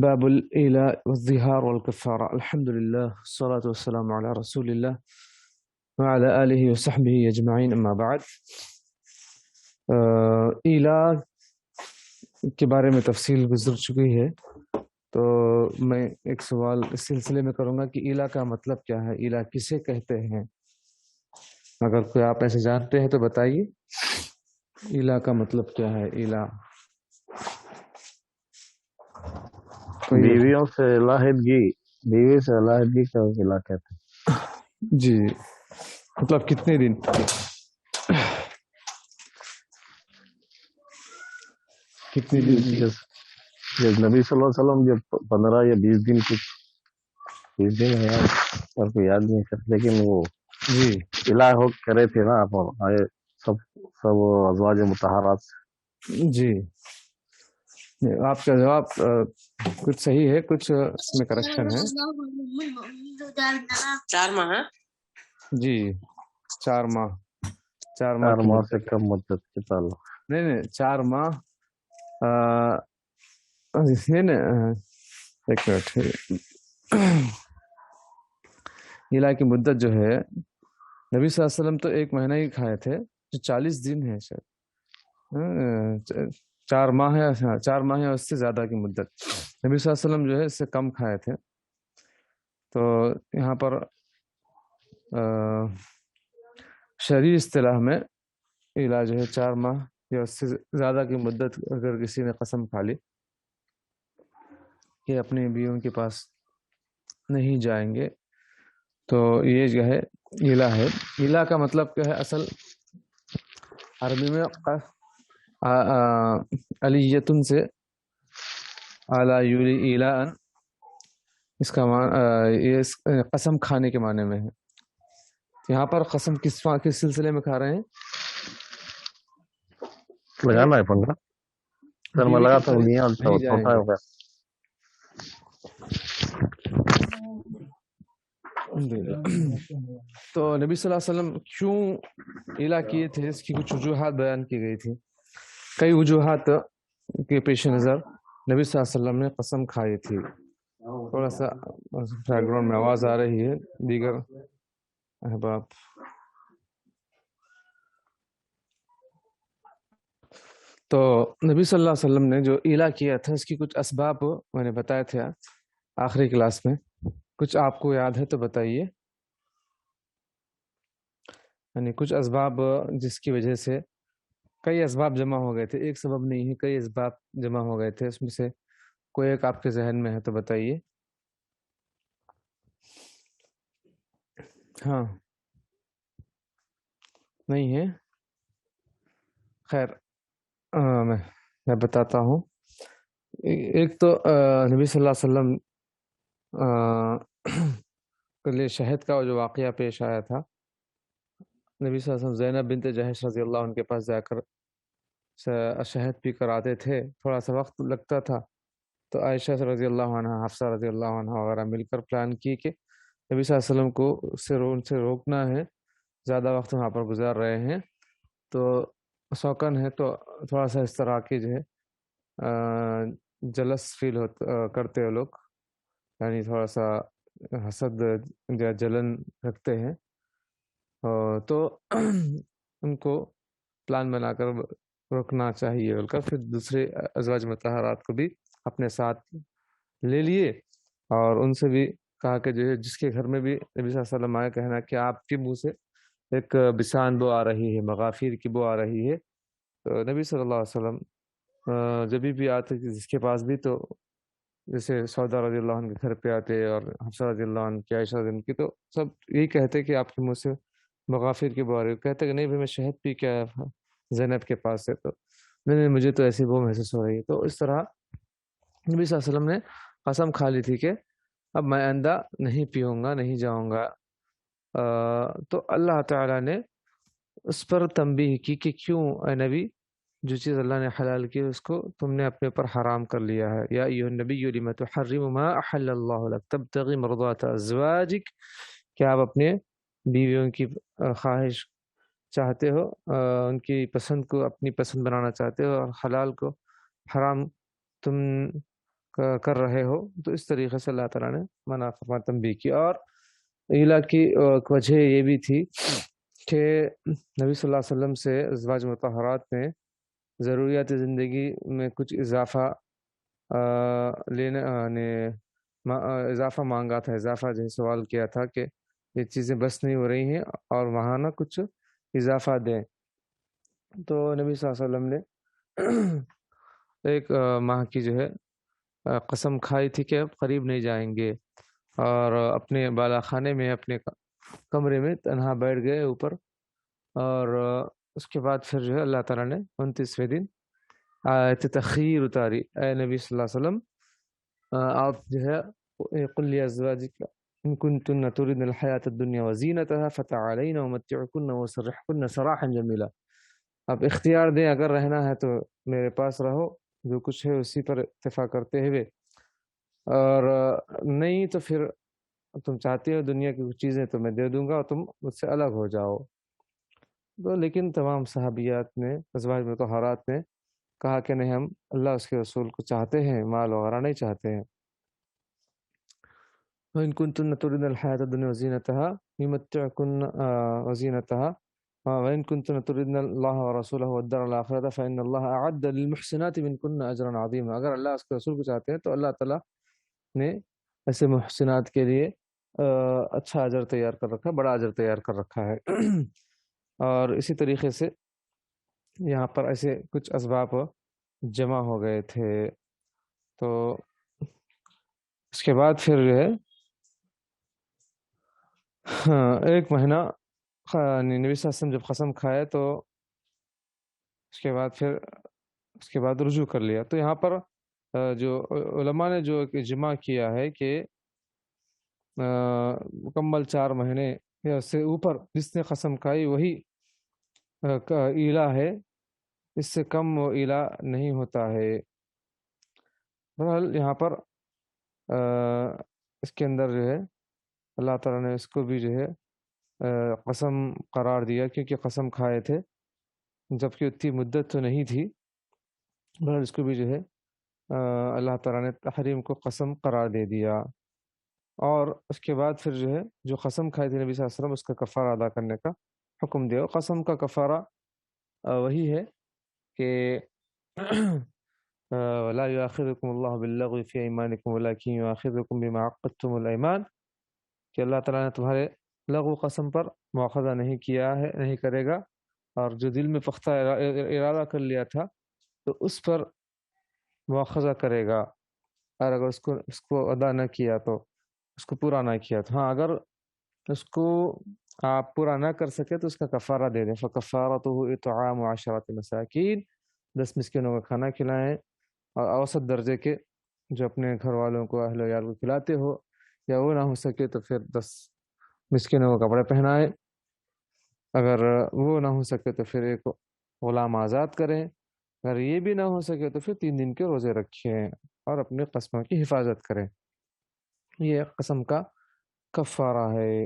باب الإيلاء والظهار والكفارة. الحمد لله والصلاة والسلام على رسول الله وعلى آله وصحبه أجمعين. أما بعد، ایلا کے بارے میں تفصیل گزر چکی ہے، تو میں ایک سوال اس سلسلے میں کروں گا کہ ایلا کا مطلب کیا ہے، ایلا کسے کہتے ہیں؟ اگر کوئی آپ ایسے جانتے ہیں تو بتائیے، ایلا کا مطلب کیا ہے؟ ایلا بیویوں سے علیحدگی، بیوی سے علیحدگی کا ایلا کہتے ہیں۔ جی، مطلب کتنے دن؟ کتنے دن کی؟ جس نبی صلی اللہ علیہ وسلم جو 15 یا 20 دن کی، 20 دن ہے اور کوئی یاد نہیں کرتا، لیکن وہ جی الہ ہو کرے تھے نا آپ آئے سب ازواج مطہرات سے۔ جی، آپ کا جواب کچھ صحیح ہے، کچھ اس میں کریکشن ہے۔ 4 ماہ جی، 4 ماہ، 4 ماہ 4 کی ماہ مدت سے کم مدت کے تعلق۔ نہیں 4 ماہ ایک منٹ، ایلا کی مدت جو ہے، نبی صلی اللہ علیہ وسلم تو 1 مہینہ ہی کھائے تھے، جو 40 دن ہے شاید، 4 ماہ ہے، 4 ماہ ہے، اس سے زیادہ کی مدت نبی صلی اللہ علیہ وسلم جو ہے اس سے کم کھائے تھے۔ تو یہاں پر شرعی اصطلاح میں ایلا جو ہے 4 ماہ یا اس سے زیادہ کی مدت اگر کسی نے قسم کھا لی کہ اپنی بیویوں کے پاس نہیں جائیں گے، تو یہ جو ہے ایلا ہے۔ ایلا کا مطلب کیا ہے؟ اصل عربی میں علیتن سے اعلیٰ یولی ایلاً، اس کا یہ قسم کھانے کے معنی میں ہے۔ یہاں پر قسم کس سلسلے میں کھا رہے ہیں؟ لگانا ہے 15 سر میں لگا تھا میاں نہیں جائیں چھوٹا گے۔ ہو گیا۔ تو نبی صلی اللہ علیہ وسلم کیوں ایلا کیے تھے، اس کی کچھ وجوہات بیان کی گئی تھی۔ کئی وجوہات کے پیش نظر نبی صلی اللہ علیہ وسلم نے قسم کھائی تھی۔ تھوڑا سا بیک گراؤنڈ میں آواز آ رہی ہے دیگر احباب۔ تو نبی صلی اللہ علیہ وسلم نے جو ایلا کیا تھا، اس کی کچھ اسباب میں نے بتایا تھا آخری کلاس میں، کچھ آپ کو یاد ہے تو بتائیے۔ یعنی کچھ اسباب جس کی وجہ سے کئی اسباب جمع ہو گئے تھے، ایک سبب نہیں ہے، کئی اسباب جمع ہو گئے تھے، اس میں سے کوئی ایک آپ کے ذہن میں ہے تو بتائیے۔ ہاں، نہیں ہے؟ خیر، میں بتاتا ہوں۔ ایک تو نبی صلی اللہ علیہ وسلم کے لیے شہد کا جو واقعہ پیش آیا تھا، نبی صلی اللہ علیہ وسلم زینب بنت جہش رضی اللہ عنہ کے پاس جا کر شہد پی کر آتے تھے، تھوڑا سا وقت لگتا تھا، تو عائشہ رضی اللہ عنہ، حفصہ رضی اللہ عنہ وغیرہ مل کر پلان کی کہ نبی صلی اللہ علیہ وسلم کو ان سے روکنا ہے، زیادہ وقت وہاں پر گزار رہے ہیں، تو شوقن ہے، تو تھوڑا سا اس طرح کی جو ہے جلس فیل کرتے ہیں لوگ، یعنی تھوڑا سا حسد یا جلن رکھتے ہیں، تو ان کو پلان بنا کر روکنا چاہیے بول کر پھر دوسرے ازواج مطہرات کو بھی اپنے ساتھ لے لیے، اور ان سے بھی کہا کہ جو ہے جس کے گھر میں بھی نبی صلی اللہ علیہ وسلم آئے، کہنا کہ آپ کے منہ سے ایک بسان بو آ رہی ہے، مغافیر کی بو آ رہی ہے۔ تو نبی صلی اللہ علیہ وسلم جب بھی آتے جس کے پاس بھی، تو جیسے سودا رضی اللہ عنہ کے گھر پہ آتے اور حفصہ رضی اللہ عنہ کی، عائشہ رضی اللہ عنہ کی، تو سب یہی کہتے کہ آپ کے منہ سے مغافر کی بو آ رہی ہے۔ کہتے کہ نہیں بھائی، میں شہد پی کے آیا تھا زینب کے پاس سے، تو نہیں مجھے تو ایسی بو محسوس ہو رہی ہے۔ تو اس طرح نبی صلی اللہ علیہ وسلم نے قسم کھا لی تھی کہ اب میں آئندہ نہیں پیوں گا، نہیں جاؤں گا۔ تو اللہ تعالیٰ نے اس پر تنبیہ کی کہ کیوں اے نبی، جو چیز اللہ نے حلال کی اس کو تم نے اپنے پر حرام کر لیا ہے۔ یا ایھا النبی لم تحرم ما احل اللہ لک تبتغی مرضات ازواجک، کہ آپ اپنے بیویوں کی خواہش چاہتے ہو، ان کی پسند کو اپنی پسند بنانا چاہتے ہو، اور حلال کو حرام تم کر رہے ہو. تو اس طریقے سے اللہ تعالیٰ نے منع فرما تنبیہ کی. اور ایلا کی وجہ یہ بھی تھی کہ نبی صلی اللہ علیہ وسلم سے ازواج مطہرات نے ضروریات زندگی میں کچھ اضافہ لینے اضافہ مانگا تھا. اضافہ جو سوال کیا تھا کہ یہ چیزیں بس نہیں ہو رہی ہیں اور وہاں نہ کچھ اضافہ دیں. تو نبی صلی اللہ علیہ وسلم نے ایک ماہ کی جو ہے قسم کھائی تھی کہ اب قریب نہیں جائیں گے، اور اپنے بالا خانے میں اپنے کمرے میں تنہا بیٹھ گئے اوپر. اور اس کے بعد پھر جو ہے اللہ تعالیٰ نے 29ویں دن آیت تخیر اتاری. اے نبی صلی اللہ علیہ وسلم آپ جو ہے قل لازواجک ان کنتن تردن الحیات الدنیا وزینتها فتعالین امتعکن واسرحکن سراحا جمیلا. آپ اختیار دیں، اگر رہنا ہے تو میرے پاس رہو، جو کچھ ہے اسی پر اتفاق کرتے ہوئے، اور نہیں تو پھر تم چاہتے ہو دنیا کی کچھ چیزیں تو میں دے دوں گا اور تم مجھ سے الگ ہو جاؤ. تو لیکن تمام صحابیات نے، ازواج مطہرات نے کہا کہ نہیں، ہم اللہ اس کے رسول کو چاہتے ہیں، مال وغیرہ نہیں چاہتے ہیں. وَإِن كُنتُنَّ تُرِدْنَ الْحَيَاةَ الدُّنْيَا وَزِينَتَهَا يُمَتِّعْكُنَّ وَزِينَتَهَا وَإِن كُنتُنَّ تُرِدْنَ اللَّهَ وَرَسُولَهُ وَالدَّارَ الْآخِرَةَ فَإِنَّ اللَّهَ أَعَدَّ لِلْمُحْسِنَاتِ مِنكُنَّ أَجْرًا عَظِيمًا. اگر اللہ اس کے رسول کو چاہتے ہیں تو اللہ تعالیٰ نے ایسے محسنات کے لیے اچھا اجر تیار کر رکھا ہے، بڑا اجر تیار کر رکھا ہے. اور اسی طریقے سے یہاں پر ایسے کچھ اسباب جمع ہو گئے تھے. تو اس کے بعد پھر جو ہے ایک مہینہ نبی صلی اللہ علیہ وسلم جب قسم کھائے تو اس کے بعد پھر اس کے بعد رجوع کر لیا. تو یہاں پر جو علماء نے جو ایک اجماع کیا ہے کہ مکمل 4 مہینے یا اس سے اوپر جس نے قسم کھائی وہی ایلا ہے، اس سے کم وہ ایلا نہیں ہوتا ہے. بہرحال یہاں پر اس کے اندر جو ہے اللہ تعالیٰ نے اس کو بھی جو ہے قسم قرار دیا، کیونکہ قسم کھائے تھے جبکہ اتنی مدت تو نہیں تھی. بہرحال اس کو بھی جو ہے اللہ تعالیٰ نے تحریم کو قسم قرار دے دیا. اور اس کے بعد پھر جو ہے جو قسم کھائی تھی نبی صلی اللہ علیہ وسلم، اس کا کفارہ ادا کرنے کا حکم دیا. قسم کا کفارہ وہی ہے کہ لا يؤاخذكم الله باللغو في ايمانكم ولكن يؤاخذكم بما عقدتم الايمان، کہ اللہ تعالیٰ نے تمہارے لغو قسم پر مواخذہ نہیں کیا ہے، نہیں کرے گا، اور جو دل میں پختہ ارادہ کر لیا تھا تو اس پر مواخذہ کرے گا. اور اگر اس کو ادا نہ کیا تو اس کو پورا نہ کیا تو، ہاں اگر اس کو آپ پورا نہ کر سکے تو اس کا کفارہ دے دیں. فَكَفَّارَتُهُ إِطْعَامُ 10 مساکین، 10 مسکینوں کا کھانا کھلائیں، اور اوسط درجے کے جو اپنے گھر والوں کو، اہل و عیال کو کھلاتے ہو، یا وہ نہ ہو سکے تو پھر 10 مسکینوں کو کپڑے پہنائیں. اگر وہ نہ ہو سکے تو پھر ایک غلام آزاد کریں. اگر یہ بھی نہ ہو سکے تو پھر 3 دن کے روزے رکھیں اور اپنے قسموں کی حفاظت کریں. یہ قسم کا کفارہ ہے.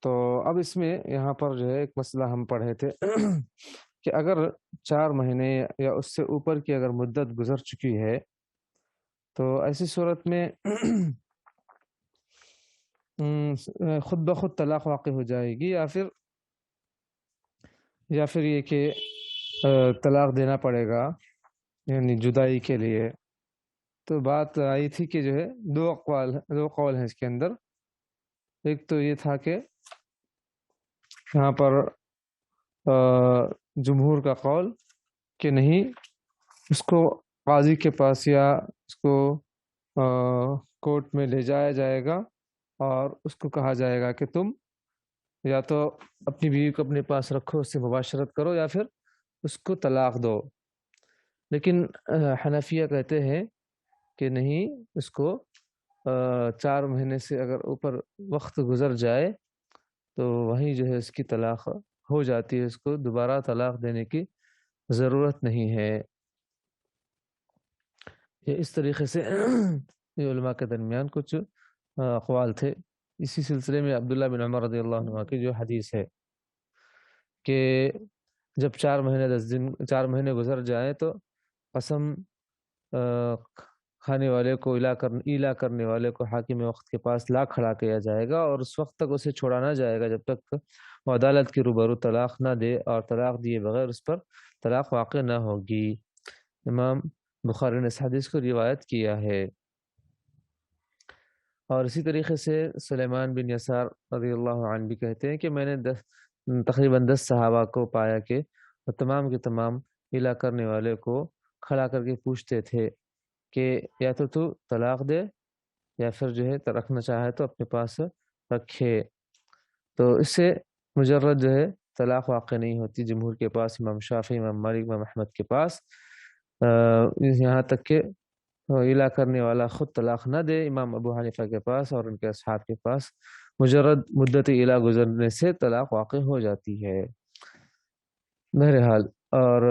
تو اب اس میں یہاں پر جو ہے ایک مسئلہ ہم پڑھے تھے کہ اگر 4 مہینے یا اس سے اوپر کی اگر مدت گزر چکی ہے تو ایسی صورت میں خود بخود طلاق واقع ہو جائے گی، یا پھر یہ کہ طلاق دینا پڑے گا، یعنی جدائی کے لیے. تو بات آئی تھی کہ جو ہے 2 قول ہیں اس کے اندر. ایک تو یہ تھا کہ یہاں پر جمہور کا قول کہ نہیں، اس کو قاضی کے پاس یا اس کو کورٹ میں لے جایا جائے گا اور اس کو کہا جائے گا کہ تم یا تو اپنی بیوی کو اپنے پاس رکھو، اس سے مباشرت کرو، یا پھر اس کو طلاق دو. لیکن حنفیہ کہتے ہیں کہ نہیں، اس کو 4 مہینے سے اگر اوپر وقت گزر جائے تو وہیں جو ہے اس کی طلاق ہو جاتی ہے، اس کو دوبارہ طلاق دینے کی ضرورت نہیں ہے. یہ اس طریقے سے یہ علماء کے درمیان کچھ اقوال تھے. اسی سلسلے میں عبداللہ بن عمر رضی اللہ عنہ کی جو حدیث ہے کہ جب 4 مہینے 10 دن 4 مہینے گزر جائے تو قسم کھانے والے کو ایلا کرنے والے کو حاکم وقت کے پاس لا کھڑا کیا جائے گا، اور اس وقت تک اسے چھوڑا نہ جائے گا جب تک وہ عدالت کے روبرو طلاق نہ دے، اور طلاق دیے بغیر اس پر طلاق واقع نہ ہوگی۔ امام بخاری نے اس حدیث کو روایت کیا ہے۔ اور اسی طریقے سے سلیمان بن یسار رضی اللہ عنہ بھی کہتے ہیں کہ میں نے تقریباً 10 صحابہ کو پایا کہ وہ تمام کے تمام ایلا کرنے والے کو کھڑا کر کے پوچھتے تھے کہ یا تو طلاق دے، یا پھر جو ہے رکھنا چاہے تو اپنے پاس رکھے۔ تو اس سے مجرد جو ہے طلاق واقع نہیں ہوتی جمہور کے پاس، امام شافعی، امام مالک، امام احمد کے پاس، یہاں تک کہ ایلا کرنے والا خود طلاق نہ دے۔ امام ابو حنیفہ کے پاس اور ان کے اصحاب کے پاس مجرد مدت ایلا گزرنے سے طلاق واقع ہو جاتی ہے۔ بہرحال، اور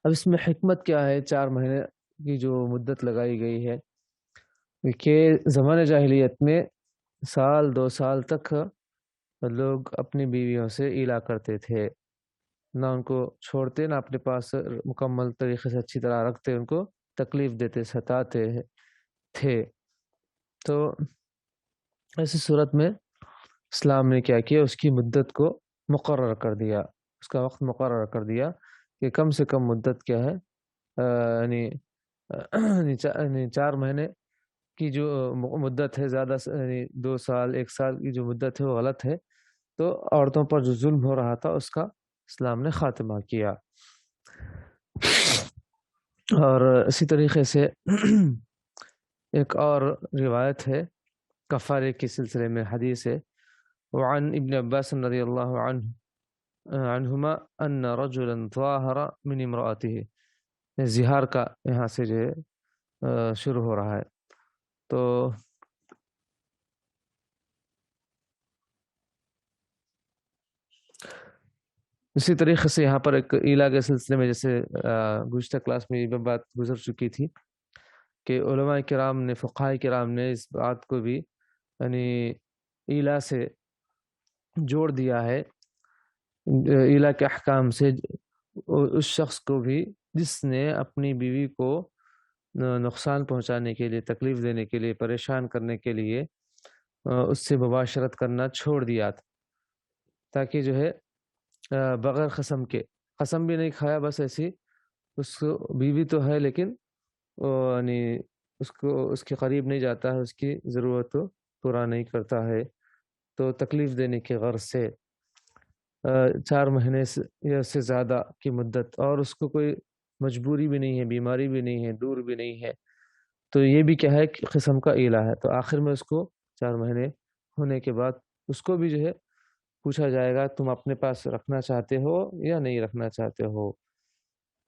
اب اس میں حکمت کیا ہے 4 مہینے کی جو مدت لگائی گئی ہے؟ کہ زمانہ جاہلیت میں 1-2 سال تک لوگ اپنی بیویوں سے ایلا کرتے تھے، نہ ان کو چھوڑتے، نہ اپنے پاس مکمل طریقے سے اچھی طرح رکھتے، ان کو تکلیف دیتے، ستاتے تھے۔ تو ایسی صورت میں اسلام نے کیا کیا، اس کی مدت کو مقرر کر دیا، اس کا وقت مقرر کر دیا کہ کم سے کم مدت کیا ہے، یعنی 4 مہینے کی جو مدت ہے، زیادہ 2 سال 1 سال کی جو مدت ہے وہ غلط ہے۔ تو عورتوں پر جو ظلم ہو رہا تھا اس کا اسلام نے خاتمہ کیا۔ اور اسی طریقے سے ایک اور روایت ہے کفارے کے سلسلے میں، حدیث ہے، وعن ابن عباس رضی اللہ عنہما ان رجلا ظاہر من امرأته، زہار کا یہاں سے جو ہے شروع ہو رہا ہے۔ تو اسی طریقے سے یہاں پر ایک ایلا کے سلسلے میں، جیسے گزشتہ کلاس میں یہ بات گزر چکی تھی کہ علماء کرام نے، فقہاء کرام نے اس بات کو بھی یعنی ایلا سے جوڑ دیا ہے، ایلا کے احکام سے اس شخص کو بھی جس نے اپنی بیوی کو نقصان پہنچانے کے لیے، تکلیف دینے کے لیے، پریشان کرنے کے لیے اس سے مباشرت کرنا چھوڑ دیا تھا، تاکہ جو ہے بغیر قسم کے، قسم بھی نہیں کھایا، بس ایسی اس کو بیوی تو ہے لیکن یعنی اس کے قریب نہیں جاتا ہے، اس کی ضرورت کو پورا نہیں کرتا ہے، تو تکلیف دینے کے غرض سے 4 مہینے یا سے زیادہ کی مدت، اور اس کو کوئی مجبوری بھی نہیں ہے، بیماری بھی نہیں ہے، دور بھی نہیں ہے، تو یہ بھی کیا ہے کہ قسم کا ایلا ہے۔ تو آخر میں اس کو 4 مہینے ہونے کے بعد اس کو بھی جو ہے پوچھا جائے گا تم اپنے پاس رکھنا چاہتے ہو یا نہیں رکھنا چاہتے ہو۔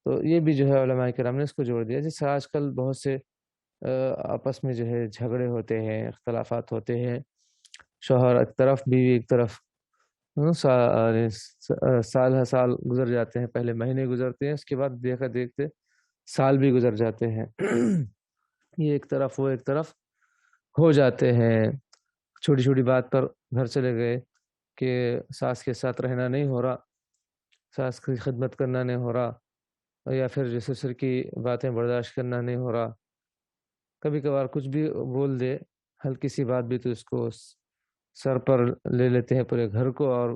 تو یہ بھی جو ہے علماء کرام نے اس کو جوڑ دیا، جس سے آج کل بہت سے آپس میں جو ہے جھگڑے ہوتے ہیں، اختلافات ہوتے ہیں، شوہر ایک طرف، بیوی ایک طرف، سال ہر سال گزر جاتے ہیں، پہلے مہینے گزرتے ہیں، اس کے بعد دیکھا دیکھتے سال بھی گزر جاتے ہیں، یہ ایک طرف وہ ایک طرف ہو جاتے ہیں، چھوٹی چھوٹی بات پر گھر چلے گئے کہ ساس کے ساتھ رہنا نہیں ہو رہا، ساس کی خدمت کرنا نہیں ہو رہا، یا پھر سسر کی باتیں برداشت کرنا نہیں ہو رہا، کبھی کبھار کچھ بھی بول دے، ہلکی سی بات بھی، تو اس کو سر پر لے لیتے ہیں پورے گھر کو، اور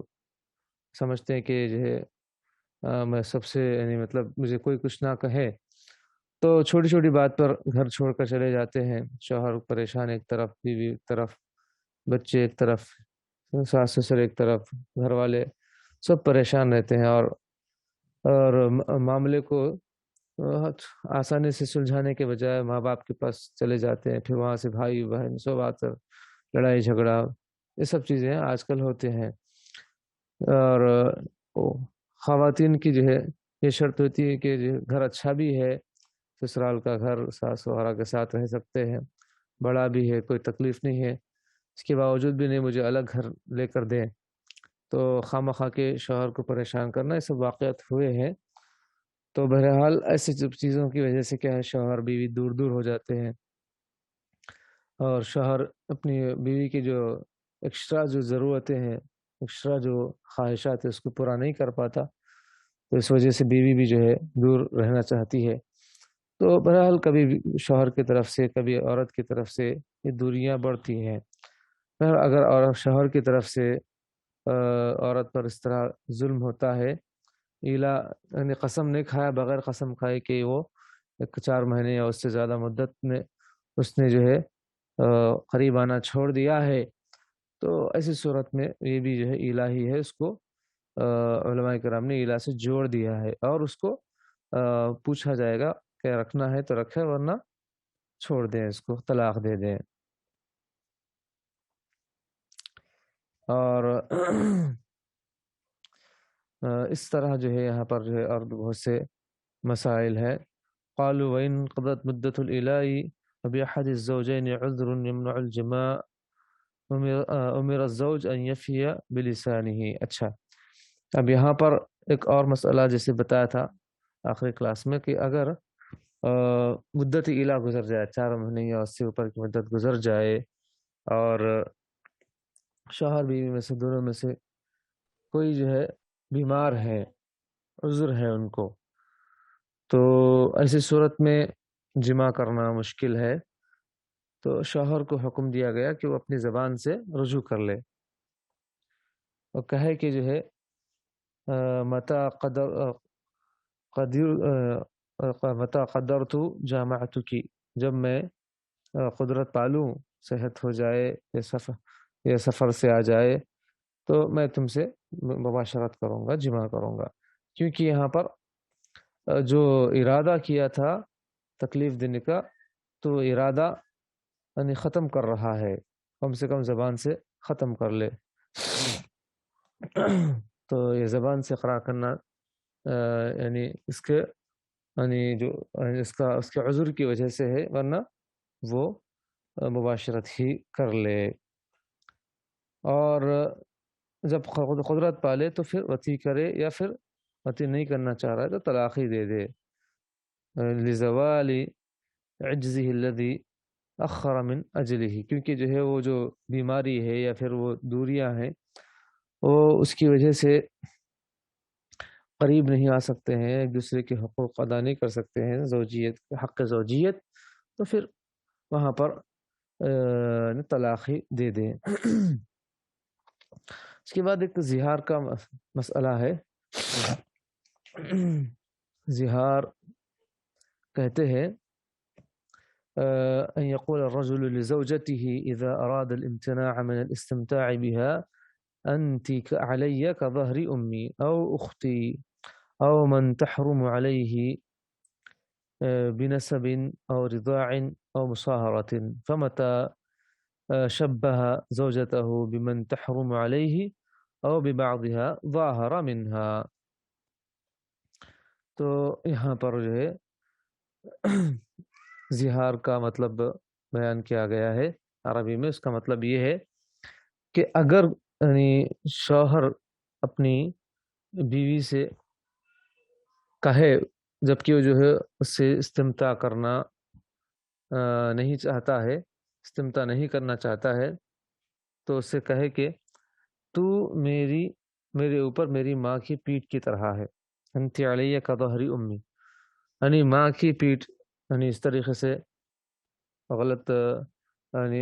سمجھتے ہیں کہ جو ہے میں سب سے، یعنی مطلب مجھے کوئی کچھ نہ کہے، تو چھوٹی چھوٹی بات پر گھر چھوڑ کر چلے جاتے ہیں، شوہر پریشان ایک طرف، بیوی ایک طرف، بچے ایک طرف، ساس سسر ایک طرف، گھر والے سب پریشان رہتے ہیں، اور معاملے کو آسانی سے سلجھانے کے بجائے ماں باپ کے پاس چلے جاتے ہیں، پھر وہاں سے بھائی بہن سب آ کر لڑائی جھگڑا، یہ سب چیزیں آج کل ہوتے ہیں۔ اور خواتین کی جو ہے یہ شرط ہوتی ہے کہ جو گھر اچھا بھی ہے، سسرال کا گھر، ساس وغیرہ کے ساتھ رہ سکتے ہیں، بڑا بھی ہے، کوئی تکلیف نہیں ہے، اس کے باوجود بھی نہیں مجھے الگ گھر لے کر دیں، تو خواہ مخواہ کے شوہر کو پریشان کرنا، یہ سب واقعات ہوئے ہیں۔ تو بہرحال ایسی چیزوں کی وجہ سے کیا ہے، شوہر بیوی دور دور ہو جاتے ہیں، اور شوہر اپنی بیوی کی جو ایکسٹرا جو ضرورتیں ہیں، ایکسٹرا جو خواہشات ہیں، اس کو پورا نہیں کر پاتا، تو اس وجہ سے بیوی بھی جو ہے دور رہنا چاہتی ہے. تو بہرحال کبھی شوہر کی طرف سے کبھی عورت کی طرف سے یہ دوریاں بڑھتی ہیں. اگر شوہر کی طرف سے عورت پر اس طرح ظلم ہوتا ہے، ایلا یعنی قسم نہیں کھایا، بغیر قسم کھائے کہ وہ 4 مہینے یا اس سے زیادہ مدت میں اس نے جو ہے قریب آنا چھوڑ دیا ہے، تو ایسی صورت میں یہ بھی جو ہے ایلا ہی ہے. اس کو علماء کرام نے ایلا سے جوڑ دیا ہے، اور اس کو پوچھا جائے گا کہ رکھنا ہے تو رکھے، ورنہ چھوڑ دیں، اس کو طلاق دے دیں. اور اس طرح جو ہے یہاں پر جو ہے اور بھی بہت سے مسائل ہے. قالوا وإن قضت مدة الإلاء وبأحد الزوجين عذر يمنع الجماع أمر الزوج أن يفي بلسانه. اچھا، اب یہاں پر ایک اور مسئلہ جیسے بتایا تھا آخری کلاس میں کہ اگر مدت ایلا گزر جائے، 4 مہینے یا اس سے اوپر کی مدت گزر جائے، اور شوہر بیوی میں سے دونوں میں سے کوئی جو ہے بیمار ہے، عذر ہے ان کو، تو ایسی صورت میں جمع کرنا مشکل ہے. تو شوہر کو حکم دیا گیا کہ وہ اپنی زبان سے رجوع کر لے اور کہے کہ جو ہے متا قدرت جامعت کی، جب میں قدرت پالوں، صحت ہو جائے یا سفر سے آ جائے، تو میں تم سے مباشرت کروں گا، جمع کروں گا. کیونکہ یہاں پر جو ارادہ کیا تھا تکلیف دینے کا، تو ارادہ یعنی ختم کر رہا ہے، کم سے کم زبان سے ختم کر لے. تو یہ زبان سے اقرار کرنا یعنی اس کے یعنی جو اس کے عذر کی وجہ سے ہے، ورنہ وہ مباشرت ہی کر لے. اور جب قدرت پالے تو پھر وطی کرے، یا پھر وطی نہیں کرنا چاہ رہا ہے تو طلاق ہی دے دے. لزوال عجزه الذي اخر من اجله، کیونکہ جو ہے وہ جو بیماری ہے یا پھر وہ دوریاں ہیں، وہ اس کی وجہ سے قریب نہیں آ سکتے ہیں، ایک دوسرے کے حقوق ادا نہیں کر سکتے ہیں، زوجیت حق زوجیت، تو پھر وہاں پر طلاق ہی دے دیں. اس کے بعد ایک زہار کا مسئلہ ہے. زہار کہتے ہیں أن يقول الرجل لزوجته إذا أراد الامتناع من الاستمتاع بها أنت علي كظهر أمي أو أختي أو من تحرم عليه بنسب أو رضاع أو مصاهرة، فمتى شبه زوجته بمن تحرم عليه أو ببعضها ظاهر منها. تو یہاں پر جو ہے زہار کا مطلب بیان کیا گیا ہے عربی میں. اس کا مطلب یہ ہے کہ اگر یعنی شوہر اپنی بیوی سے کہے، جبکہ وہ جو ہے اس سے استمتاع کرنا نہیں چاہتا ہے، استمتاع نہیں کرنا چاہتا ہے، تو اس سے کہے کہ تو میرے اوپر میری ماں کی پیٹھ کی طرح ہے. انت علیہ کظہر امی، یعنی ماں کی پیٹھ، یعنی اس طریقے سے غلط یعنی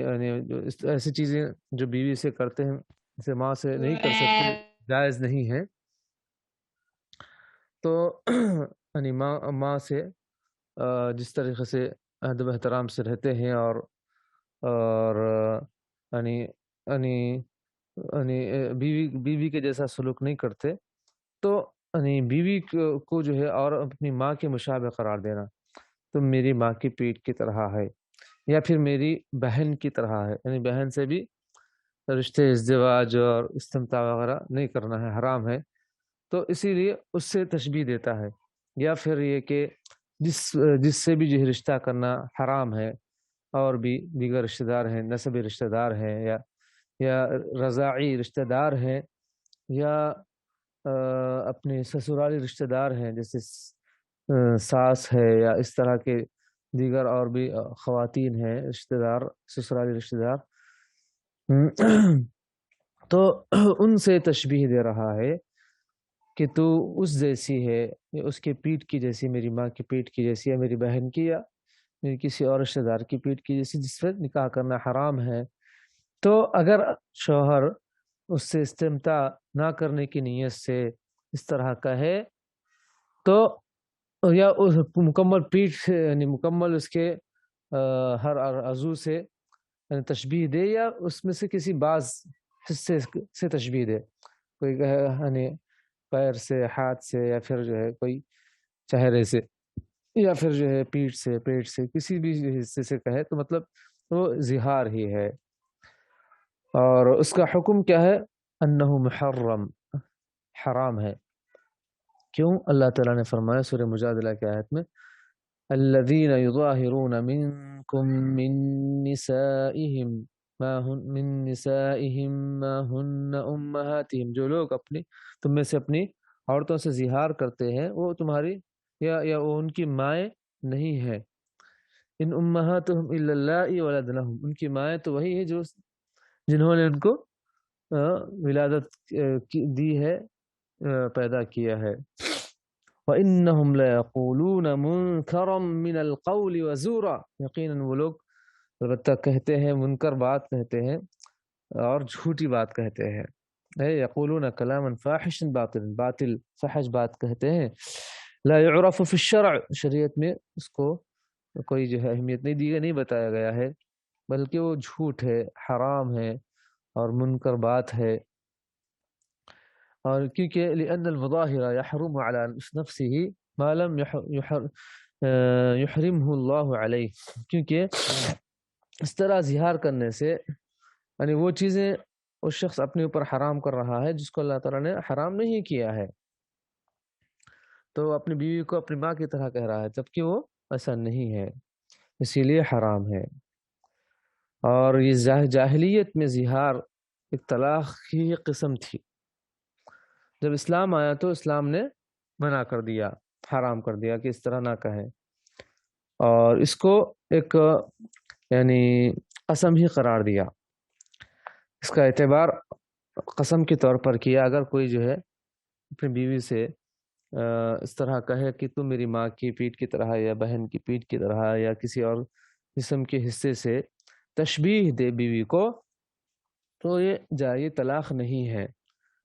ایسی چیزیں جو بیوی سے کرتے ہیں اسے ماں سے نہیں کر سکتے، جائز نہیں ہے. تو یعنی ماں سے جس طریقے سے ادب احترام سے رہتے ہیں، اور یعنی یعنی یعنی بیوی کے جیسا سلوک نہیں کرتے، تو یعنی بیوی کو جو ہے اور اپنی ماں کے مشابہ قرار دینا، تم میری ماں کی پیٹھ کی طرح ہے، یا پھر میری بہن کی طرح ہے، یعنی بہن سے بھی رشتے ازدواج اور استمتاع وغیرہ نہیں کرنا ہے، حرام ہے. تو اسی لیے اس سے تشبیہ دیتا ہے. یا پھر یہ کہ جس سے بھی جو رشتہ کرنا حرام ہے، اور بھی دیگر رشتہ دار ہیں، نسبی رشتہ دار ہیں، یا رضاعی رشتہ دار ہیں، یا اپنے سسرالی رشتہ دار ہیں، جیسے ساس ہے، یا اس طرح کے دیگر اور بھی خواتین ہیں رشتہ دار، سسرالی رشتہ دار، تو ان سے تشبیہ دے رہا ہے کہ تو اس جیسی ہے، یا اس کے پیٹ کی جیسی، میری ماں کی پیٹ کی جیسی، یا میری بہن کی، یا میری کسی اور رشتہ دار کی پیٹ کی جیسی جس پر نکاح کرنا حرام ہے۔ تو اگر شوہر اس سے استمتاع نہ کرنے کی نیت سے اس طرح کا ہے، تو یا اس مکمل پیٹ سے، یعنی مکمل اس کے ہر عضو سے یعنی تشبیہ دے، یا اس میں سے کسی بعض حصے سے تشبیہ دے، کوئی یعنی پیر سے، ہاتھ سے، یا پھر جو ہے کوئی چہرے سے، یا پھر جو ہے پیٹ سے کسی بھی حصے سے کہے، تو مطلب وہ زہار ہی ہے۔ اور اس کا حکم کیا ہے؟ انہ محرم، حرام ہے۔ کیوں؟ اللہ تعالیٰ نے فرمایا سورہ مجادلہ کی آیت میں، الذین یظاہرون منکم من نسائہم ما ہن امہاتہم، جو لوگ تم میں سے اپنی عورتوں سے زہار کرتے ہیں، وہ تمہاری یا وہ ان کی مائیں نہیں ہے۔ ان امہاتہم الا اللائی ولدنہم، ان کی مائیں تو وہی ہے جنہوں نے ان کو ولادت دی ہے، پیدا کیا ہے۔ وَإِنَّهُمْ لَيَقُولُونَ مُنْكَرًا مِنَ الْقَوْلِ وَزُورًا، یقیناً وہ لوگ البتہ کہتے ہیں، منکر بات کہتے ہیں اور جھوٹی بات کہتے ہیں۔ یقولون کلاما فاحشا باطل فحش بات کہتے ہیں۔ لا يعرف فی الشرع، شریعت میں اس کو کوئی جو ہے اہمیت نہیں بتایا گیا ہے، بلکہ وہ جھوٹ ہے، حرام ہے اور منکر بات ہے۔ اور کیونکہ لأن المظاہر يحرم على نفسه ما لم يحرمه اللہ علیہ، کیونکہ اس طرح زہار کرنے سے یعنی وہ چیزیں اس شخص اپنے اوپر حرام کر رہا ہے جس کو اللہ تعالیٰ نے حرام نہیں کیا ہے، تو اپنی بیوی کو اپنی ماں کی طرح کہہ رہا ہے، جبکہ وہ ایسا نہیں ہے، اسی لیے حرام ہے۔ اور یہ جاہلیت میں زہار ایک طلاق کی قسم تھی، جب اسلام آیا تو اسلام نے منع کر دیا، حرام کر دیا کہ اس طرح نہ کہیں، اور اس کو ایک یعنی قسم ہی قرار دیا، اس کا اعتبار قسم کے طور پر کیا۔ اگر کوئی جو ہے اپنی بیوی سے اس طرح کہے کہ تم میری ماں کی پیٹھ کی طرح، یا بہن کی پیٹھ کی طرح، یا کسی اور جسم کے حصے سے تشبیہ دے بیوی کو، تو یہ طلاق نہیں ہے،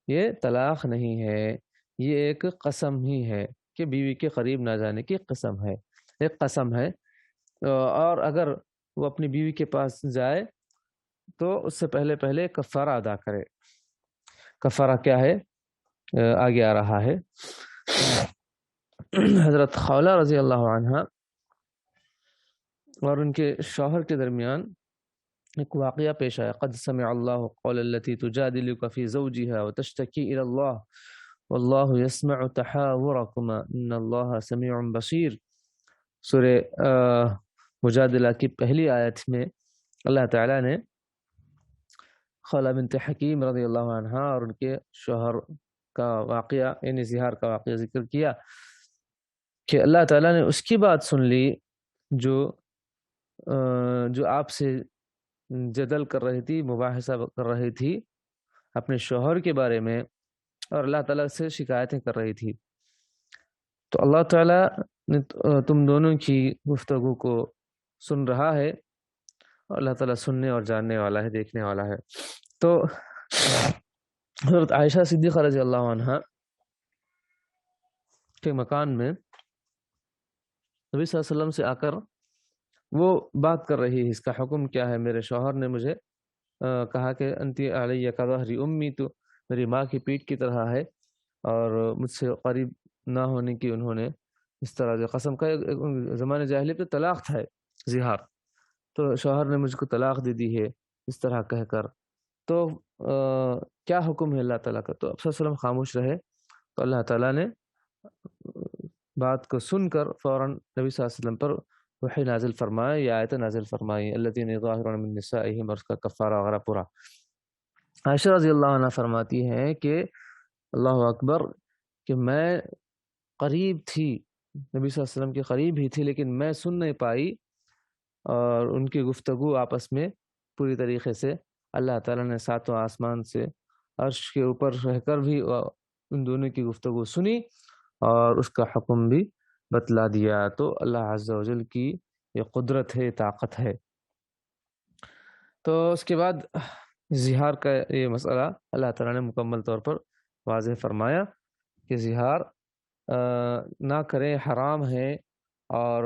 یہ طلاق نہیں ہے، یہ ایک قسم ہی ہے کہ بیوی کے قریب نہ جانے کی قسم ہے، ایک قسم ہے۔ اور اگر وہ اپنی بیوی کے پاس جائے تو اس سے پہلے کفارہ ادا کرے۔ کفارہ کیا ہے؟ آگے آ رہا ہے۔ حضرت خولہ رضی اللہ عنہ اور ان کے شوہر کے درمیان ایک واقعہ پیش آیا۔ قد سمع اللہ قول التي تجادلك في زوجها وتشتكي الى الله والله يسمع تحاوركما ان اللہ سمیع بصیر۔ سورہ مجادلہ کی پہلی آیت میں اللہ تعالیٰ نے خولہ بنت حکیم رضی اللہ عنہ اور ان کے شوہر کا واقعہ یعنی زہار کا واقعہ ذکر کیا کہ اللہ تعالیٰ نے اس کی بات سن لی جو آپ سے جدل کر رہی تھی، مباحثہ کر رہی تھی اپنے شوہر کے بارے میں، اور اللہ تعالیٰ سے شکایتیں کر رہی تھی۔ تو اللہ تعالیٰ نے تم دونوں کی گفتگو کو سن رہا ہے، اور اللہ تعالیٰ سننے اور جاننے والا ہے، دیکھنے والا ہے۔ تو حضرت عائشہ صدیقہ رضی اللہ عنہ کے مکان میں نبی صلی اللہ علیہ وسلم سے آ کر وہ بات کر رہی ہے، اس کا حکم کیا ہے؟ میرے شوہر نے مجھے کہا کہ انتی علیہ کظہر امی، تو میری ماں کی پیٹھ کی طرح ہے، اور مجھ سے قریب نہ ہونے کی انہوں نے اس طرح جو قسم کا، زمانے جاہلیت میں طلاق تھا، زہار، تو شوہر نے مجھ کو طلاق دے دی ہے اس طرح کہہ کر، تو کیا حکم ہے اللہ تعالیٰ کا؟ تو اب صلی اللہ علیہ وسلم خاموش رہے، تو اللہ تعالیٰ نے بات کو سن کر فوراً نبی صلی اللہ علیہ وسلم پر وحی نازل فرمائے، یہ آیت نازل فرمائی الذین یظاہرون من نسائہم، اور اس کا کفارہ وغیرہ پورا۔ عائشہ رضی اللہ عنہ فرماتی ہیں کہ اللہ اکبر، کہ میں قریب تھی، نبی صلی اللہ علیہ وسلم کے قریب ہی تھی، لیکن میں سن نہیں پائی، اور ان کی گفتگو آپس میں پوری طریقے سے اللہ تعالیٰ نے ساتوں آسمان سے عرش کے اوپر رہ کر بھی ان دونوں کی گفتگو سنی اور اس کا حکم بھی بتلا دیا. تو اللہ عز و جل کی یہ قدرت ہے، طاقت ہے. تو اس کے بعد زہار کا یہ مسئلہ اللہ تعالیٰ نے مکمل طور پر واضح فرمایا کہ زہار نہ کریں، حرام ہے. اور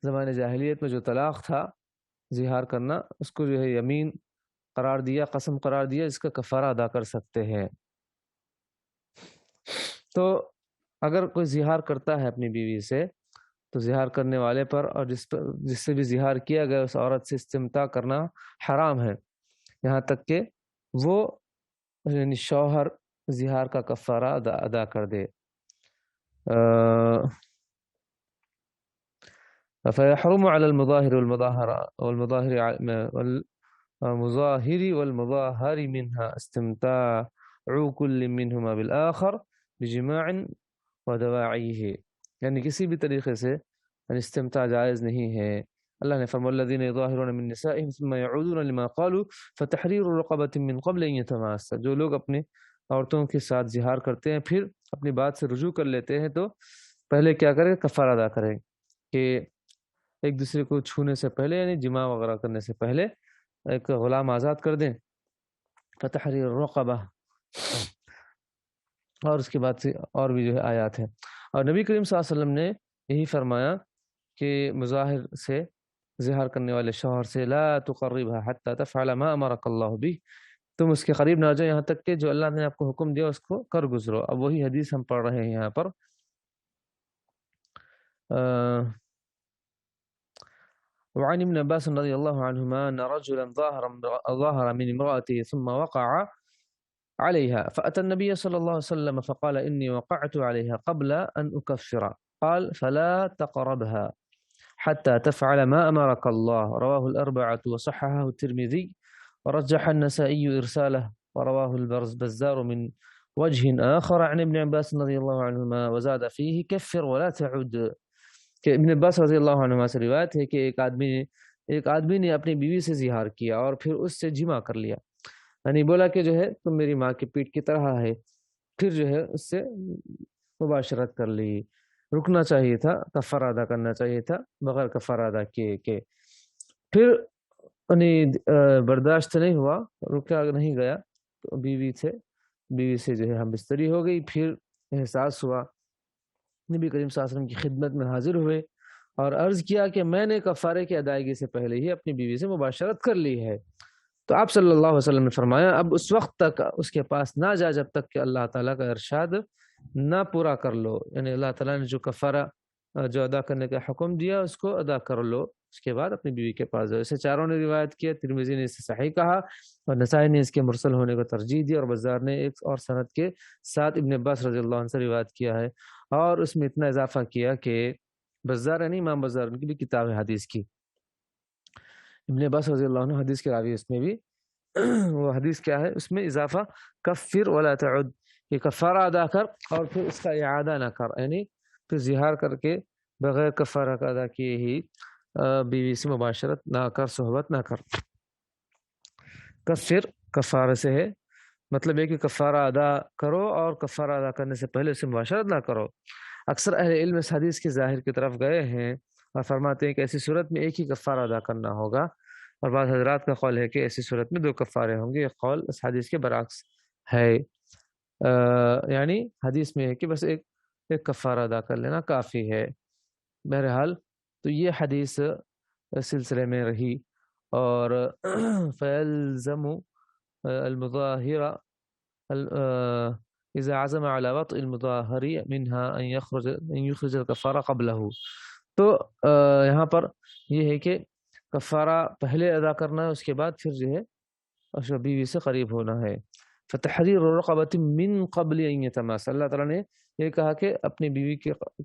زمانے جاہلیت میں جو طلاق تھا، زہار کرنا، اس کو جو ہے یمین قرار دیا، قسم قرار دیا، اس کا کفارہ ادا کر سکتے ہیں. تو اگر کوئی زہار کرتا ہے اپنی بیوی سے، تو زہار کرنے والے پر اور جس سے بھی زہار کیا گیا اس عورت سے استمتاع کرنا حرام ہے، یہاں تک کہ وہ یعنی شوہر زہار کا کفارہ ادا کر دے. فيحرم على المظاهر والمظاهر منها استمتاع كل منهما بالآخر بجماع ودواعيه، یعنی کسی بھی طریقے سے استمتاع جائز نہیں ہے. اللہ نے فرمایا الذين يظاهرون من نسائهم ثم يعودون لما قالوا فتحرير رقبة من قبل ان يتماسا، جو لوگ اپنے عورتوں کے ساتھ زہار کرتے ہیں پھر اپنی بات سے رجوع کر لیتے ہیں تو پہلے کیا کریں؟ کفارہ ادا کریں کہ ایک دوسرے کو چھونے سے پہلے یعنی جماع وغیرہ کرنے سے پہلے ایک غلام آزاد کر دیں. فتحریر رقبہ، اور اس کے بعد سے اور بھی جو ہے آیات ہیں. اور نبی کریم صلی اللہ علیہ وسلم نے یہی فرمایا کہ مظاہر سے زہار کرنے والے شوہر سے لا تقربها حتى تفعل ما امرك الله به، تم اس کے قریب نہ جاؤ یہاں تک کہ جو اللہ نے آپ کو حکم دیا اس کو کر گزرو. اب وہی حدیث ہم پڑھ رہے ہیں یہاں پر. وعن ابن عباس رضي الله عنهما أن رجلا ظاهر من امرأته ثم وقع عليها فأتى النبي صلى الله عليه وسلم فقال إني وقعت عليها قبل أن أكفر، قال فلا تقربها حتى تفعل ما أمرك الله. رواه الأربعة وصححه الترمذي ورجح النسائي إرساله، ورواه البزار من وجه آخر عن ابن عباس رضي الله عنهما وزاد فيه كفر ولا تعد. کہ ابن عباس رضی اللہ عنہ سے روایت ہے کہ ایک آدمی نے اپنی بیوی سے زہار کیا اور پھر اس سے جمع کر لیا، یعنی بولا کہ جو ہے تم میری ماں کی پیٹ کی طرح ہے، پھر جو ہے اس سے مباشرت کر لی. رکنا چاہیے تھا، کفارہ ادا کرنا چاہیے تھا، بغیر کفارہ ادا کیے کہ پھر یعنی برداشت نہیں ہوا، رکا نہیں گیا تو بیوی سے جو ہے ہم بستری ہو گئی. پھر احساس ہوا، نبی کریم صلی اللہ علیہ وسلم کی خدمت میں حاضر ہوئے اور عرض کیا کہ میں نے کفارے کی ادائیگی سے پہلے ہی اپنی بیوی سے مباشرت کر لی ہے. تو آپ صلی اللہ علیہ وسلم نے فرمایا اب اس وقت تک اس کے پاس نہ جا جب تک کہ اللہ تعالیٰ کا ارشاد نہ پورا کر لو، یعنی اللہ تعالیٰ نے جو کفارہ جو ادا کرنے کا حکم دیا اس کو ادا کر لو، اس کے بعد اپنی بیوی کے پاس جاؤ. اسے چاروں نے روایت کیا، ترمذی نے اسے صحیح کہا اور نسائی نے اس کے مرسل ہونے کو ترجیح دی، اور بزار نے ایک اور سند کے ساتھ ابن عباس رضی اللہ عنہ سے روایت کیا ہے. اور اس میں اتنا اضافہ کیا کہ بزار یعنی امام بزار ان کی بھی کتاب ہے حدیث کی، ابن عباس رضی اللہ عنہ حدیث کے راوی، اس میں بھی وہ حدیث کیا ہے اس میں اضافہ کفر ولا تعد، کہ کفارہ ادا کر اور پھر اس کا اعادہ نہ کر، یعنی پھر زہار کر کے بغیر کفارہ کا ادا کیے ہی بیوی سے مباشرت نہ کر، صحبت نہ کر. کفر کفارہ سے ہے، مطلب یہ کہ کفارہ ادا کرو اور کفارہ ادا کرنے سے پہلے اسے مباشرت نہ کرو. اکثر اہل علم اس حدیث کے ظاہر کی طرف گئے ہیں اور فرماتے ہیں کہ ایسی صورت میں ایک ہی کفارہ ادا کرنا ہوگا، اور بعض حضرات کا قول ہے کہ ایسی صورت میں 2 کفارے ہوں گے. یہ قول اس حدیث کے برعکس ہے، یعنی حدیث میں ہے کہ بس ایک کفارہ ادا کر لینا کافی ہے. بہرحال تو یہ حدیث سلسلے میں رہی. اور فَيَلْزَمُ الْمُظَاهِرَ إذا عزم على وطء المظاهر منها أن يخرج الكفارة قبله. تو یہاں پر یہ ہے کہ کفارہ پہلے ادا کرنا ہے، اس کے بعد پھر جو ہے بیوی سے قریب ہونا ہے. فتحریر رقبة من قبل ان يتماس، اللہ تعالیٰ نے یہ کہا کہ اپنی بیوی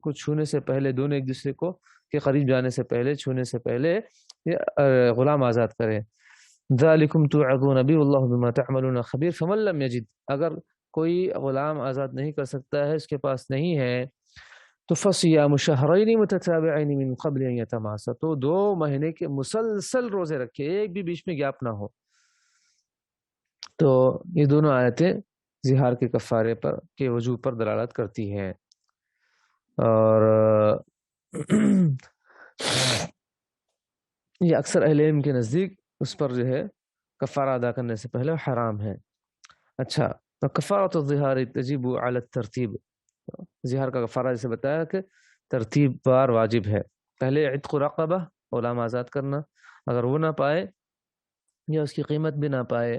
کو چھونے سے پہلے، دونوں ایک دوسرے کو کے قریب جانے سے پہلے، چھونے سے پہلے غلام آزاد کریں. ذالکم توعظون به واللہ بما تعملون خبیر. فمن لم یجد، اگر کوئی غلام آزاد نہیں کر سکتا ہے، اس کے پاس نہیں ہے، تو فصیام شہرین متتابعین من قبل ان یتماسا، تو 2 مہینے کے مسلسل روزے رکھے، ایک بھی بیچ میں گیپ نہ ہو. تو یہ دونوں آیتیں زہار کے کفارے پر کے وجوب پر دلالت کرتی ہے. اور یہ اکثر اہل علم کے نزدیک اس پر جو ہے کفارہ ادا کرنے سے پہلے حرام ہے. اچھا، تو کفارۃ الظہار تجب علی الترتیب. زہار کا کفارہ جیسے بتایا کہ ترتیب بار واجب ہے. پہلے عتق رقبہ، غلام آزاد کرنا. اگر وہ نہ پائے یا اس کی قیمت بھی نہ پائے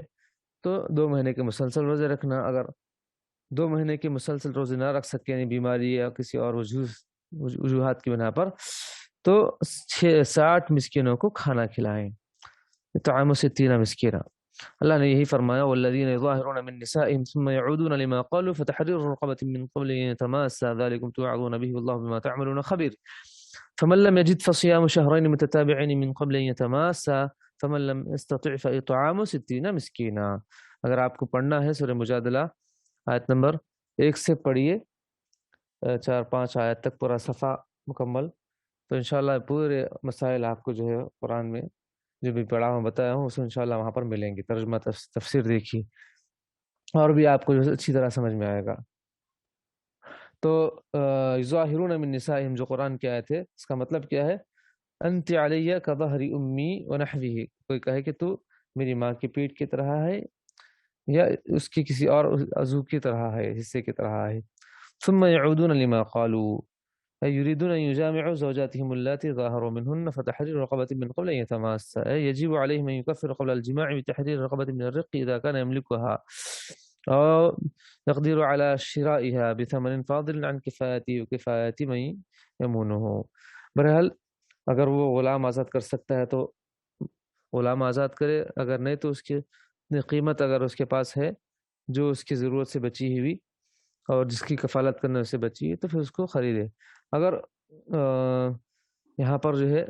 تو 2 مہینے کے مسلسل روزے رکھنا. اگر 2 مہینے کے مسلسل روزے نہ رکھ سکے، یعنی بیماری یا کسی اور وجوہات کی بنا پر، تو 60 مسکینوں کو کھانا کھلائیں. طعام 60 مسکینہ. اللہ نے یہی فرمایا والذین یظاہرون من نسائهم ثم يعودون لما قالوا فتحرير رقبة من قبل ان يتماسا ذلكم توعظون به والله بما تعملون خبير. فمن لم يجد فصيام شهرين متتابعين من قبل ان يتماسا فمن لم يستطع فإطعام 60 مسکینہ. اگر آپ کو پڑھنا ہے سورہ مجادلہ آیت نمبر 1 سے پڑھیے 4-5 آیت تک پورا صفحہ مکمل، تو انشاءاللہ پورے مسائل آپ کو جو ہے قرآن میں جو بھی پڑھا ہوں بتایا ہوں اسے انشاءاللہ وہاں پر ملیں گے. ترجمہ تفسیر دیکھی اور بھی آپ کو جو اچھی طرح سمجھ میں آئے گا. تو یظاہرون من نسائہم جو قرآن کی آیت ہے، اس کا مطلب کیا ہے؟ انت علیہ کظہر امی ونحوہ. کوئی کہے کہ تو میری ماں کی پیٹھ کی طرح ہے یا اس کی کسی اور عضو کی طرح ہے، حصے کی طرح ہے. ثم يعودون لما قالوا أي يريدون أن يجامعوا زوجاتهم اللاتي ظاهروا منهن فتحرير رقبة من قبل أن يتماسا. أي يجب عليهم أن يكفر قبل الجماع بتحرير رقبة من الرق إذا كان يملكها أو يقدر على شرائها بثمن فاضل عن كفايته وكفاية من يمونه. بہرحال اگر وہ غلام آزاد کر سکتا ہے تو غلام آزاد کرے، اگر نہیں تو اس کی قیمت اگر اس کے پاس ہے جو اس کی ضرورت سے بچی ہوئی اور جس کی کفالت کرنے سے بچی ہے تو پھر اس کو خریدے. اگر یہاں پر جو ہے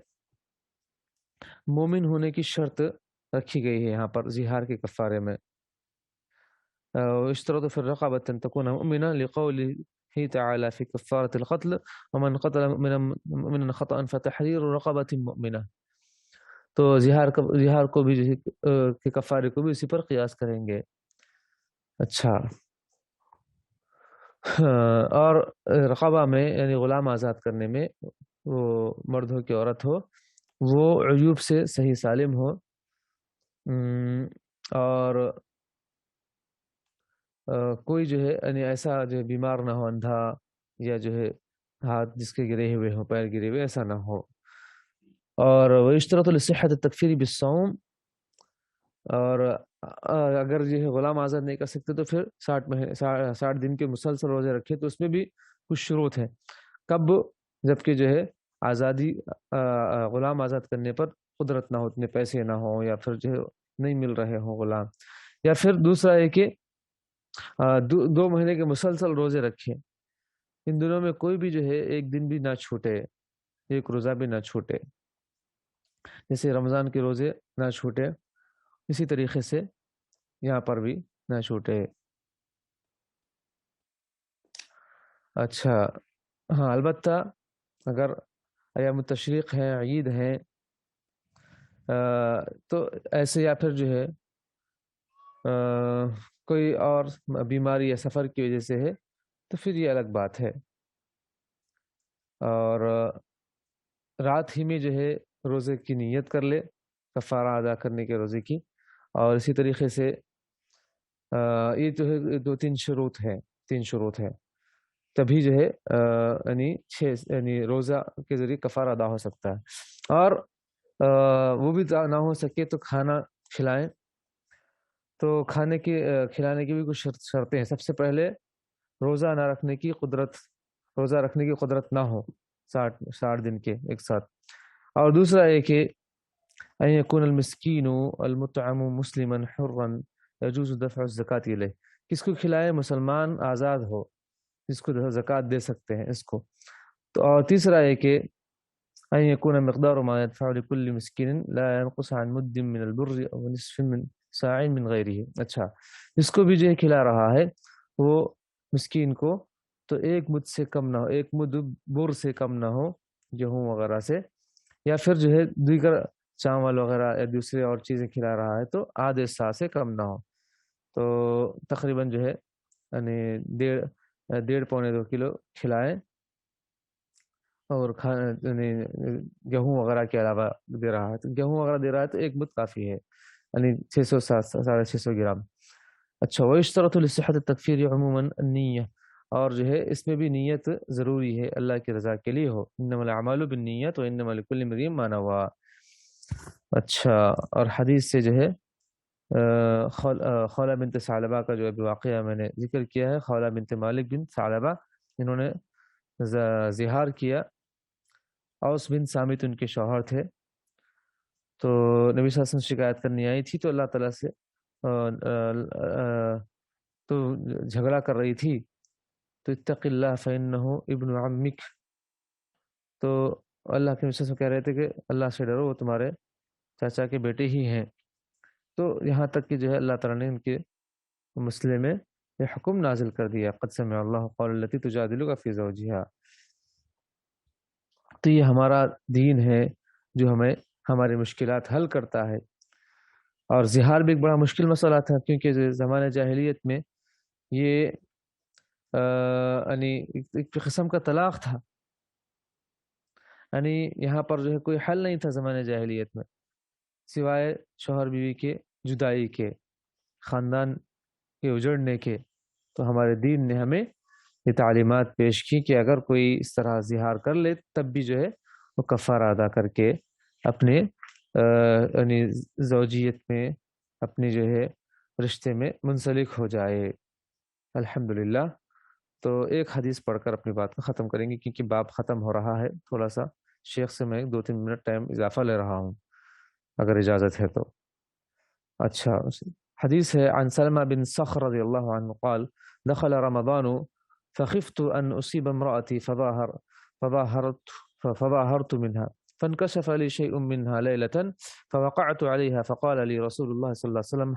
مومن ہونے کی شرط رکھی گئی ہے یہاں پر زہار کے کفارے میں، اشترط فی الرقبۃ ان تکون مؤمنہ لقوله تعالی فی کفارۃ القتل ومن قتل مؤمنا خطأ فتحریر رقبۃ مؤمنہ. تو زہار کو بھی کے کفارے کو بھی اسی پر قیاس کریں گے. اچھا، اور رقبہ میں یعنی غلام آزاد کرنے میں وہ مرد ہو کہ عورت ہو، وہ عیوب سے صحیح سالم ہو اور کوئی جو ہے یعنی ایسا جو بیمار نہ ہو، اندھا یا جو ہے ہاتھ جس کے گرے ہوئے ہوں، پیر گرے ہوئے، ایسا نہ ہو. اور ویشترط لصحۃ التکفیر بالصوم. اور اگر جو ہے غلام آزاد نہیں کر سکتے تو پھر 60 دن کے مسلسل روزے رکھے، تو اس میں بھی کچھ شروط ہیں. کب؟ جبکہ جو ہے آزادی غلام آزاد کرنے پر قدرت نہ ہو، اتنے پیسے نہ ہوں، یا پھر جو ہے نہیں مل رہے ہوں غلام، یا پھر دوسرا ہے کہ 2 مہینے کے مسلسل روزے رکھے. ان دنوں میں کوئی بھی جو ہے ایک دن بھی نہ چھوٹے، ایک روزہ بھی نہ چھوٹے. جیسے رمضان کے روزے نہ چھوٹے، اسی طریقے سے یہاں پر بھی نہ چھوٹے. اچھا ہاں، البتہ اگر ایام التشریق ہیں، عید ہیں، تو ایسے یا پھر جو ہے کوئی اور بیماری یا سفر کی وجہ سے ہے تو پھر یہ الگ بات ہے. اور رات ہی میں جو ہے روزے کی نیت کر لے کفارہ ادا کرنے کے روزے کی. اور اسی طریقے سے یہ جو ہے 3 شروط ہے تبھی جو ہے یعنی روزہ کے ذریعے کفارہ ادا ہو سکتا ہے. اور وہ بھی نہ ہو سکے تو کھانا کھلائیں. تو کھلانے کی بھی کچھ شرطیں ہیں. سب سے پہلے روزہ رکھنے کی قدرت نہ ہو 60 دن کے ایک ساتھ. اور دوسرا ہے کہ ان یکون المسکین المطعم مسلما حرا یجوز دفع الزکاة الیہ. کس کو کھلائے؟ مسلمان آزاد ہو جس کو زکوٰۃ دے سکتے ہیں اس کو. تو اور تیسرا ہے کہ ان یکون مقدار ما يدفع لكل مسکین لا ينقص عن مد من البر او نصف من صاع من غیرہ. اچھا، جس کو بھی جو کھلا رہا ہے وہ مسکین کو تو 1 مد سے کم نہ ہو، 1 مد بر سے کم نہ ہو گیہوں وغیرہ سے، یا پھر جو ہے دیگر چاول وغیرہ یا دوسرے اور چیزیں کھلا رہا ہے تو آدھے سا سے کم نہ ہو. تو تقریباً جو ہے یعنی 1.5 کھلائیں، اور یعنی گیہوں وغیرہ کے علاوہ دے رہا ہے، تو گیہوں وغیرہ دے رہا ہے تو ایک مد کافی ہے، یعنی 600 650 گرام۔ اچھا، وَيُشْتَرَطُ لِصِحَّةِ التَّكْفِيرِ عُمُومًا النِّيَّةُ، اور جو ہے اس میں بھی نیت ضروری ہے، اللہ کی رضا کے لیے ہو، انما الاعمال بالنیت وانما لکل امرئ ما نوى۔ اچھا، اور حدیث سے جو ہے خولہ بنت ثعلبہ کا جو ابھی واقعہ میں نے ذکر کیا ہے، خولہ بنت مالک بن ثعلبہ، انہوں نے زہار کیا، اوس بن سامت ان کے شوہر تھے، تو نبی صلی اللہ علیہ وسلم شکایت کرنی آئی تھی، تو اللہ تعالیٰ سے تو جھگڑا کر رہی تھی، تو اتق اللہ فإنہ ابن عمک، تو اللہ کے نبی کہہ رہے تھے کہ اللہ سے ڈرو، وہ تمہارے چاچا کے بیٹے ہی ہیں، تو یہاں تک کہ جو ہے اللہ تعالیٰ نے ان کے مسئلے میں یہ حکم نازل کر دیا، قد سمع اللہ قول التی تجادلک فی زوجہا۔ تو یہ ہمارا دین ہے جو ہمیں ہماری مشکلات حل کرتا ہے، اور زہار بھی ایک بڑا مشکل مسئلہ تھا، کیونکہ زمانہ جاہلیت میں یہ یعنی ایک قسم کا طلاق تھا، یعنی یہاں پر جو ہے کوئی حل نہیں تھا زمانہ جاہلیت میں سوائے شوہر بیوی کے جدائی کے، خاندان کے اجڑنے کے۔ تو ہمارے دین نے ہمیں یہ تعلیمات پیش کی کہ اگر کوئی اس طرح زہار کر لے تب بھی جو ہے وہ کفارہ ادا کر کے اپنے یعنی زوجیت میں، اپنی جو ہے رشتے میں منسلک ہو جائے۔ الحمدللہ، تو ایک حدیث پڑھ کر اپنی بات کو ختم کریں گے، کیونکہ باب ختم ہو رہا ہے، تھوڑا سا شیخ سے میں 2-3 منٹ ٹائم اضافہ لے رہا ہوں اگر اجازت ہے تو۔ اچھا، حدیث ہے عن سلمہ بن صخر رضی اللہ عنہ قال دخل رمضان فخفت ان اصيب امرأتي فظاهرت منها فانكشف لي شيء منها ليلة فوقعت عليها فقال لي رسول الله صلى الله عليه وسلم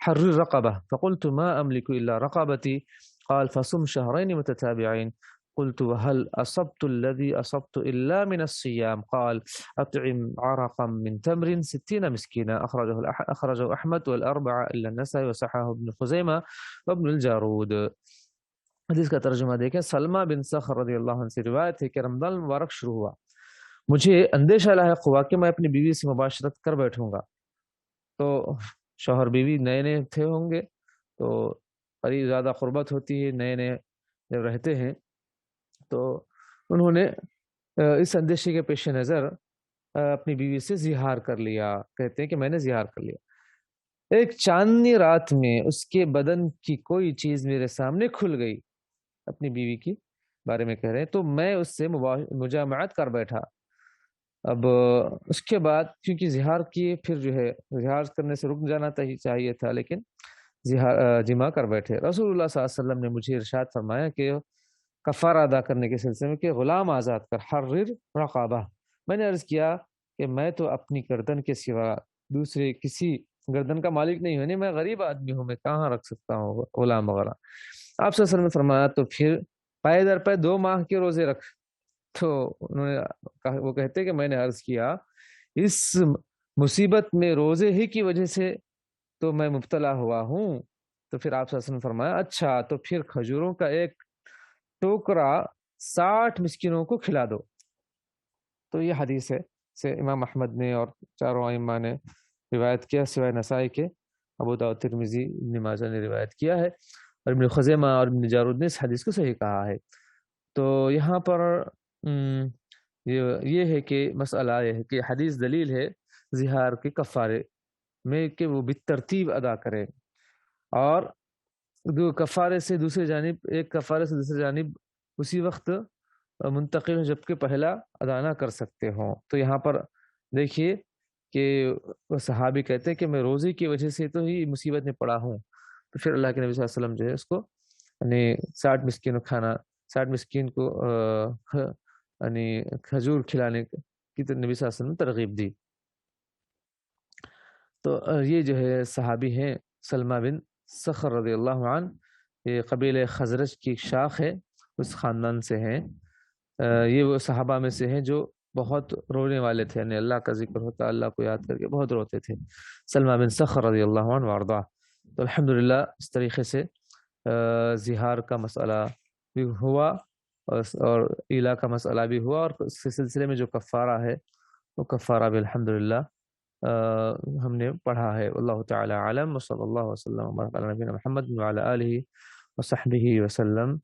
حرر رقبة، فقلت ما أملك إلا رقبتي، قال فصم شهرين متتابعين، قلت وهل أصبت الذي أصبت إلا من الصيام، قال أطعم عرقا من تمر 60 مسكينا، أخرجه أحمد والأربعة إلا النسائي وصححه ابن خزيمة وابن الجارود۔ حدیث کا ترجمہ دیکھیں، سلمہ بن صخر رضی اللہ عنہ سے روایت ہے کہ رمضان مبارک شروع ہوا، مجھے اندیشہ لاحق ہوا کہ میں اپنی بیوی سے مباشرت کر بیٹھوں گا، تو شوہر بیوی نئے نئے تھے ہوں گے، تو قریب زیادہ قربت ہوتی ہے، نئے نئے جب رہتے ہیں، تو انہوں نے اس اندیشے کے پیش نظر اپنی بیوی سے زہار کر لیا، کہتے ہیں کہ میں نے زہار کر لیا، ایک چاندنی رات میں اس کے بدن کی کوئی چیز میرے سامنے کھل گئی، اپنی بیوی کی بارے میں کہہ رہے ہیں، تو میں اس سے مجامعت کر بیٹھا۔ اب اس کے بعد کیونکہ زہار کیے، پھر جو ہے زہار کرنے سے رک جانا چاہیے تھا، لیکن جمع کر بیٹھے۔ رسول اللہ صلی اللہ علیہ وسلم نے مجھے ارشاد فرمایا کہ کفارہ ادا کرنے کے سلسلے میں کہ غلام آزاد کر، حرر رقابہ۔ میں نے عرض کیا کہ میں تو اپنی گردن کے سوا دوسرے کسی گردن کا مالک نہیں ہوں، میں غریب آدمی ہوں، میں کہاں رکھ سکتا ہوں غلام وغیرہ۔ آپ صلی اللہ علیہ وسلم نے فرمایا تو پھر پائے در پہ 2 ماہ کے روزے رکھ۔ تو انہوں نے وہ کہتے کہ میں نے عرض کیا اس مصیبت میں روزے ہی کی وجہ سے تو میں مبتلا ہوا ہوں، تو پھر آپ صلی اللہ علیہ وسلم نے فرمایا اچھا تو پھر کھجوروں کا ایک ٹوکرا 60 مسکینوں کو کھلا دو۔ تو یہ حدیث ہے سے امام احمد نے اور چاروں ائمہ نے روایت کیا سوائے نسائی کے، ابو داؤد، ترمذی، ابن ماجہ نے روایت کیا ہے، اور ابن خزیمہ اور ابن جارود نے اس حدیث کو صحیح کہا ہے۔ تو یہاں پر یہ ہے کہ مسئلہ یہ ہے کہ حدیث دلیل ہے زہار کے کفارے میں کہ وہ بالترتیب ادا کرے، اور دو کفارے سے دوسری جانب، ایک کفارے سے دوسری جانب اسی وقت منتقل ہو جبکہ پہلا ادا نہ کر سکتے ہوں۔ تو یہاں پر دیکھیے کہ وہ صحابی کہتے ہیں کہ میں روزے کی وجہ سے تو ہی مصیبت میں پڑا ہوں، تو پھر اللہ کے نبی صلی اللہ علیہ وسلم جو ہے اس کو یعنی 60 مسکین کھانا، 60 مسکین کو یعنی کھجور کھلانے کی تو نبی صلی اللہ علیہ وسلم نے ترغیب دی۔ تو یہ جو ہے صحابی ہیں سلمہ بن صخر رضی اللہ عنہ، یہ قبیلہ خزرج کی شاخ ہے، اس خاندان سے ہیں، یہ وہ صحابہ میں سے ہیں جو بہت رونے والے تھے، یعنی اللہ کا ذکر ہوتا اللہ کو یاد کر کے بہت روتے تھے، سلمہ بن صخر رضی اللہ عنہ وارضاہ۔ تو الحمدللہ اس طریقے سے زہار کا مسئلہ بھی ہوا، اور ایلا کا مسئلہ بھی ہوا، اور اس کے سلسلے میں جو کفارہ ہے وہ کفارہ بھی الحمدللہ ہم نے پڑھا ہے۔ اللہ تعالی عالم، وصلی اللہ وسلم وبارک علی نبینا محمد وعلی آلہ وصحبہ وسلم۔